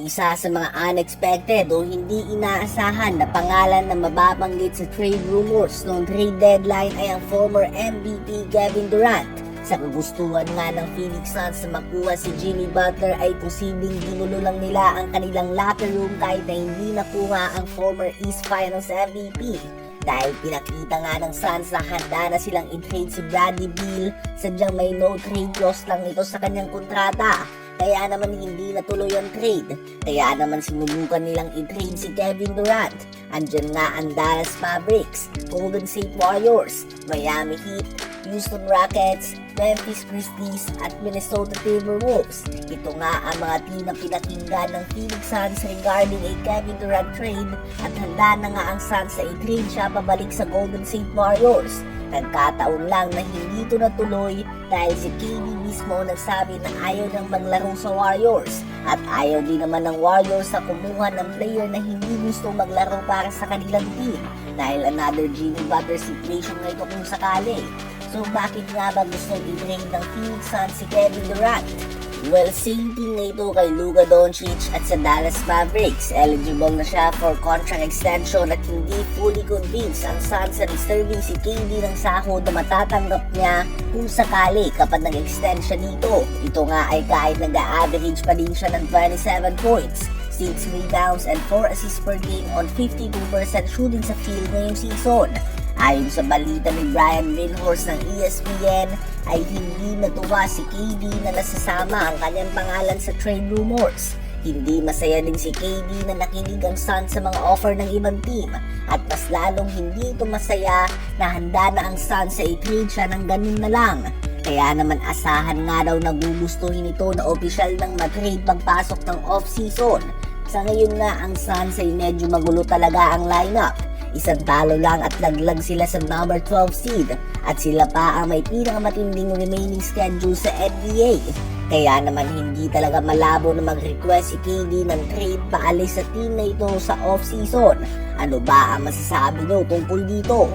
Isa sa mga unexpected o hindi inaasahan na pangalan na mababanggit sa trade rumors noong trade deadline ay ang former MVP Kevin Durant. Sa kagustuhan nga ng Phoenix Suns na makuha si Jimmy Butler ay posibleng ginulo lang nila ang kanilang locker room kahit na hindi nakuha ang former East Finals MVP. Dahil pinakita nga ng Suns na handa na silang i-trade si Bradley Beal, sadyang may no trade clause lang ito sa kanyang kontrata. Kaya naman hindi natuloy ang trade. Kaya naman sinubukan nilang i-trade si Kevin Durant. Andyan nga ang Dallas Mavericks, Golden State Warriors, Miami Heat, Houston Rockets, Memphis Grizzlies at Minnesota Timberwolves. Ito nga ang mga team na pinakinggan ng Phoenix Suns regarding a Kevin Durant trade at handa na nga ang Suns na i-trade siya pabalik sa Golden State Warriors. Nagkataon lang na hindi ito natuloy dahil si KD mismo nagsabi na ayaw nang maglaro sa Warriors at ayaw din naman ng Warriors na kumuha ng player na hindi gusto maglaro para sa kanilang team dahil another Jimmy Butler situation na ito kung sakali. So bakit nga ba gusto i-trade ng Phoenix Suns si Kevin Durant? Well, same thing na ito kay Luka Doncic at sa Dallas Mavericks. Eligible na siya for contract extension at hindi fully convinced ang Suns na reserving si KD ng sahod na matatanggap niya kung sakali kapag nag-extend siya dito. Ito nga ay kahit nag-average pa din siya ng 27 points, 6 rebounds and 4 assists per game on 52% shooting sa field ngayong season. Ayon sa balita ni Brian Windhorst ng ESPN, ay hindi natuwa si KD na nasasama ang kanyang pangalan sa trade rumors. Hindi masaya din si KD na nakinig ang Suns sa mga offer ng ibang team at mas lalong hindi ito masaya na handa na ang Suns sa i-trade siya ng ganun na lang. Kaya naman asahan nga daw na gugustuhin ito na opisyal ng mag-trade pagpasok ng off-season. Sa ngayon nga ang Suns ay medyo magulo talaga ang lineup. Isang talo lang at laglag sila sa number 12 seed at sila pa ang may pinakamatinding remaining schedule sa NBA. Kaya naman hindi talaga malabo na mag-request si KD ng trade paalis sa team na ito sa off-season. Ano ba ang masasabi nyo tungkol dito?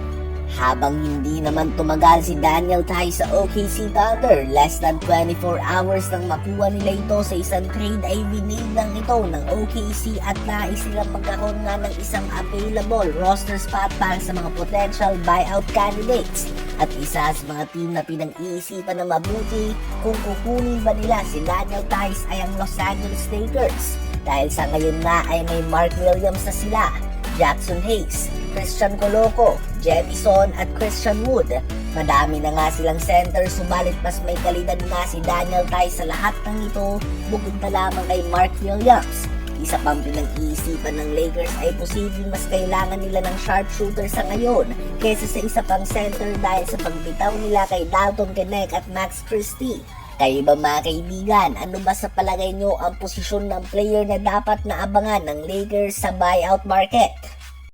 Habang hindi naman tumagal si Daniel Theis sa OKC Thunder, less than 24 hours nang makuha nila ito sa isang trade ay winid lang ito ng OKC at nais silang magkaroon nga ng isang available roster spot para sa mga potential buyout candidates. At isa sa mga team na pinag-iisipan na mabuti kung kukunin ba nila si Daniel Theis ay ang Los Angeles Lakers. Dahil sa ngayon nga ay may Mark Williams na sila, Jackson Hayes, Christian Coloco, Jefferson at Christian Wood. Madami na nga silang center subalit mas may kalidad nga si Daniel Theis sa lahat ng ito bukod na lamang kay Mark Williams. Isa pang pinag-iisipan ng Lakers ay posibleng mas kailangan nila ng sharpshooter sa ngayon kaysa sa isa pang center dahil sa pagbitaw nila kay Dalton Knecht at Max Christie. Kayo ba mga kaibigan, ano ba sa palagay nyo ang posisyon ng player na dapat naabangan ng Lakers sa buyout market?